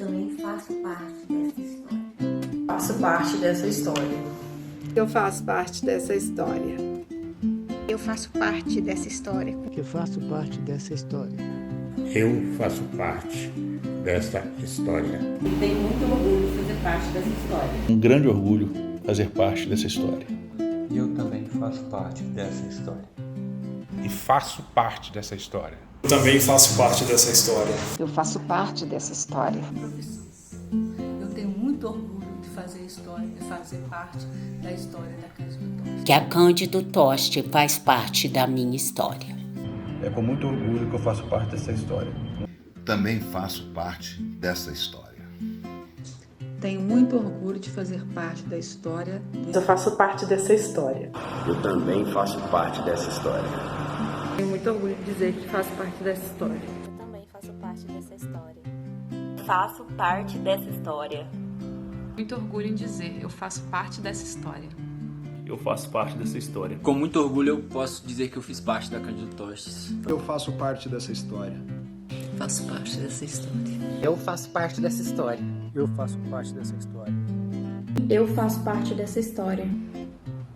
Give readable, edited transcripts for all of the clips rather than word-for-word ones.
também faço parte dessa história. Faço parte dessa história. Eu faço parte dessa história. Eu faço parte dessa história. Eu faço parte dessa história. Eu faço parte dessa história. E tenho muito orgulho de fazer parte dessa história. Um grande orgulho fazer parte dessa história. Eu também faço parte dessa história. E faço parte dessa história. Eu também faço parte dessa história. Eu faço parte dessa história. Eu tenho muito orgulho de fazer história, de fazer parte da história da Cândido Toste. Que a Cândido Toste faz parte da minha história. É com muito orgulho que eu faço parte dessa história. Também faço parte dessa história. Tenho muito orgulho de fazer parte da história. Eu faço parte dessa história. Eu também faço parte dessa história. Tenho muito orgulho de dizer que faço parte dessa história. Eu também faço parte dessa história. Faço parte dessa história. Muito orgulho em dizer, eu faço parte dessa história. Eu faço parte dessa história. Com muito orgulho eu posso dizer que eu fiz parte da Cândido Tostes. Eu faço parte dessa história. Faço parte dessa história. Eu faço parte dessa história. Eu faço parte dessa história. Eu faço parte dessa história.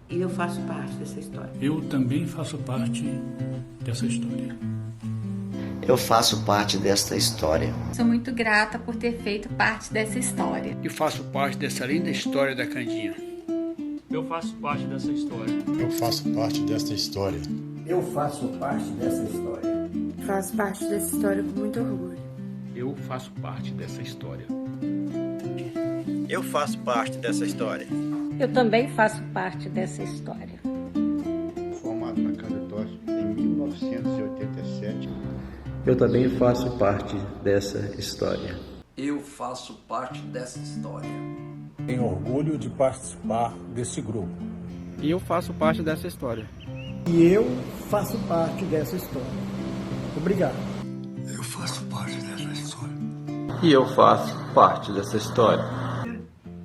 E eu faço parte dessa história. Eu também faço parte dessa história. Eu faço parte desta história. Sou muito grata por ter feito parte dessa história. Eu faço parte dessa linda história da Candinha. Eu faço parte dessa história. Eu faço parte dessa história. Eu faço parte dessa história. Faço parte dessa história com muito orgulho. Eu faço parte dessa história. Eu faço parte dessa história. Eu também faço parte dessa história. Formado na Cândido Toste em 1987. Eu também faço parte dessa história. Eu faço parte dessa história. Tenho orgulho de participar desse grupo. E eu faço parte dessa história. E eu faço parte dessa história. Obrigado. Eu faço parte dessa história. E eu faço parte dessa história.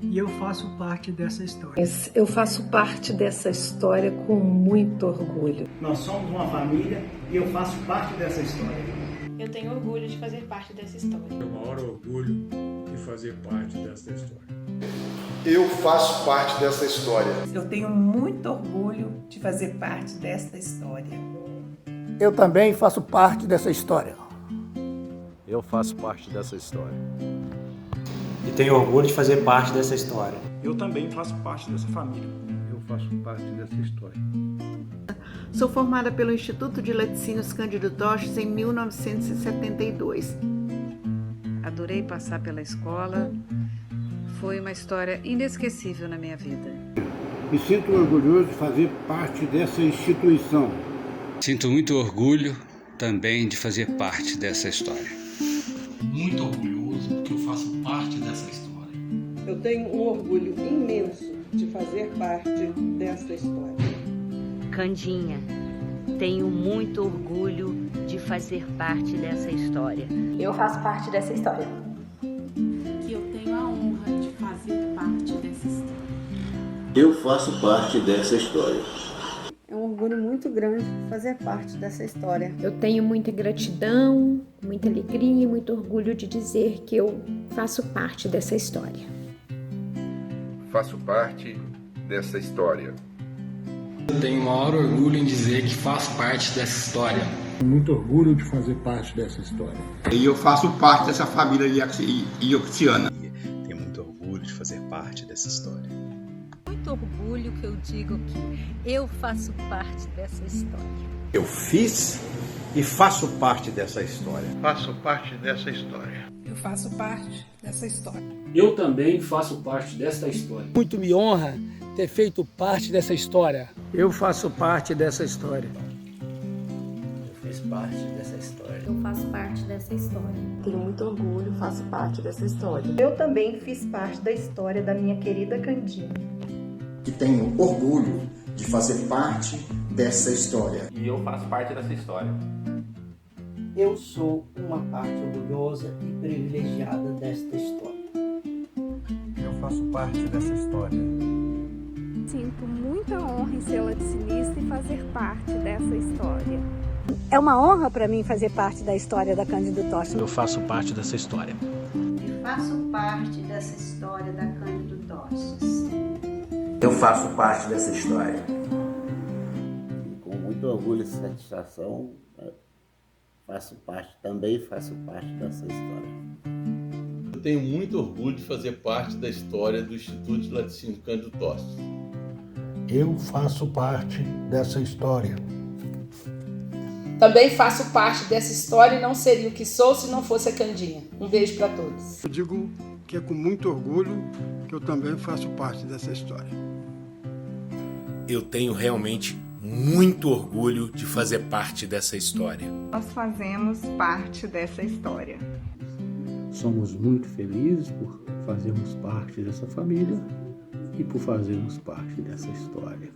E eu faço parte dessa história. Eu faço parte dessa história com muito orgulho. Nós somos uma família e eu faço parte dessa história. Eu tenho orgulho de fazer parte dessa história. Tenho o maior orgulho de fazer parte dessa história. Eu faço parte dessa história. Eu tenho muito orgulho de fazer parte desta história. Eu também faço parte dessa história. Eu faço parte dessa história. E tenho orgulho de fazer parte dessa história. Eu também faço parte dessa família. Eu faço parte dessa história. Sou formada pelo Instituto de Laticínios Cândido Tostes em 1972. Adorei passar pela escola. Foi uma história inesquecível na minha vida. Me sinto orgulhoso de fazer parte dessa instituição. Sinto muito orgulho também de fazer parte dessa história. Muito orgulhoso porque eu faço parte dessa história. Eu tenho um orgulho imenso de fazer parte desta história. Candinha, tenho muito orgulho de fazer parte dessa história. Eu faço parte dessa história. Que eu tenho a honra de fazer parte dessa história. Eu faço parte dessa história. É um orgulho muito grande fazer parte dessa história. Eu tenho muita gratidão, muita alegria e muito orgulho de dizer que eu faço parte dessa história. Faço parte dessa história. Eu tenho o maior orgulho em dizer que faço parte dessa história. Muito orgulho de fazer parte dessa história. E eu faço parte dessa família ioxiana. Tenho muito orgulho de fazer parte dessa história. Muito orgulho que eu digo que eu faço parte dessa história. Eu fiz e faço parte dessa história. Faço parte dessa história. Eu faço parte dessa história. Eu também faço parte desta história. Muito me honra ter feito parte dessa história. Eu faço parte dessa história. Eu fiz parte dessa história. Eu faço parte dessa história. Tenho muito orgulho, faço parte dessa história. Eu também fiz parte da história da minha querida Candinha. E tenho orgulho de fazer parte dessa história. E eu faço parte dessa história. Eu sou uma parte orgulhosa e privilegiada desta história. Eu faço parte dessa história. Sinto muita honra em ser laticinista e fazer parte dessa história. É uma honra para mim fazer parte da história da Cândido Toste. Eu faço parte dessa história. faço parte dessa história da Cândido Tostes. Eu faço parte dessa história. Com muito orgulho e satisfação, também faço parte dessa história. Eu tenho muito orgulho de fazer parte da história do Instituto de Laticínio Cândido Tostes. Eu faço parte dessa história. Também faço parte dessa história e não seria o que sou se não fosse a Candinha. Um beijo para todos. Eu digo que é com muito orgulho que eu também faço parte dessa história. Eu tenho realmente muito orgulho de fazer parte dessa história. Nós fazemos parte dessa história. Somos muito felizes por fazermos parte dessa família e por fazermos parte dessa história.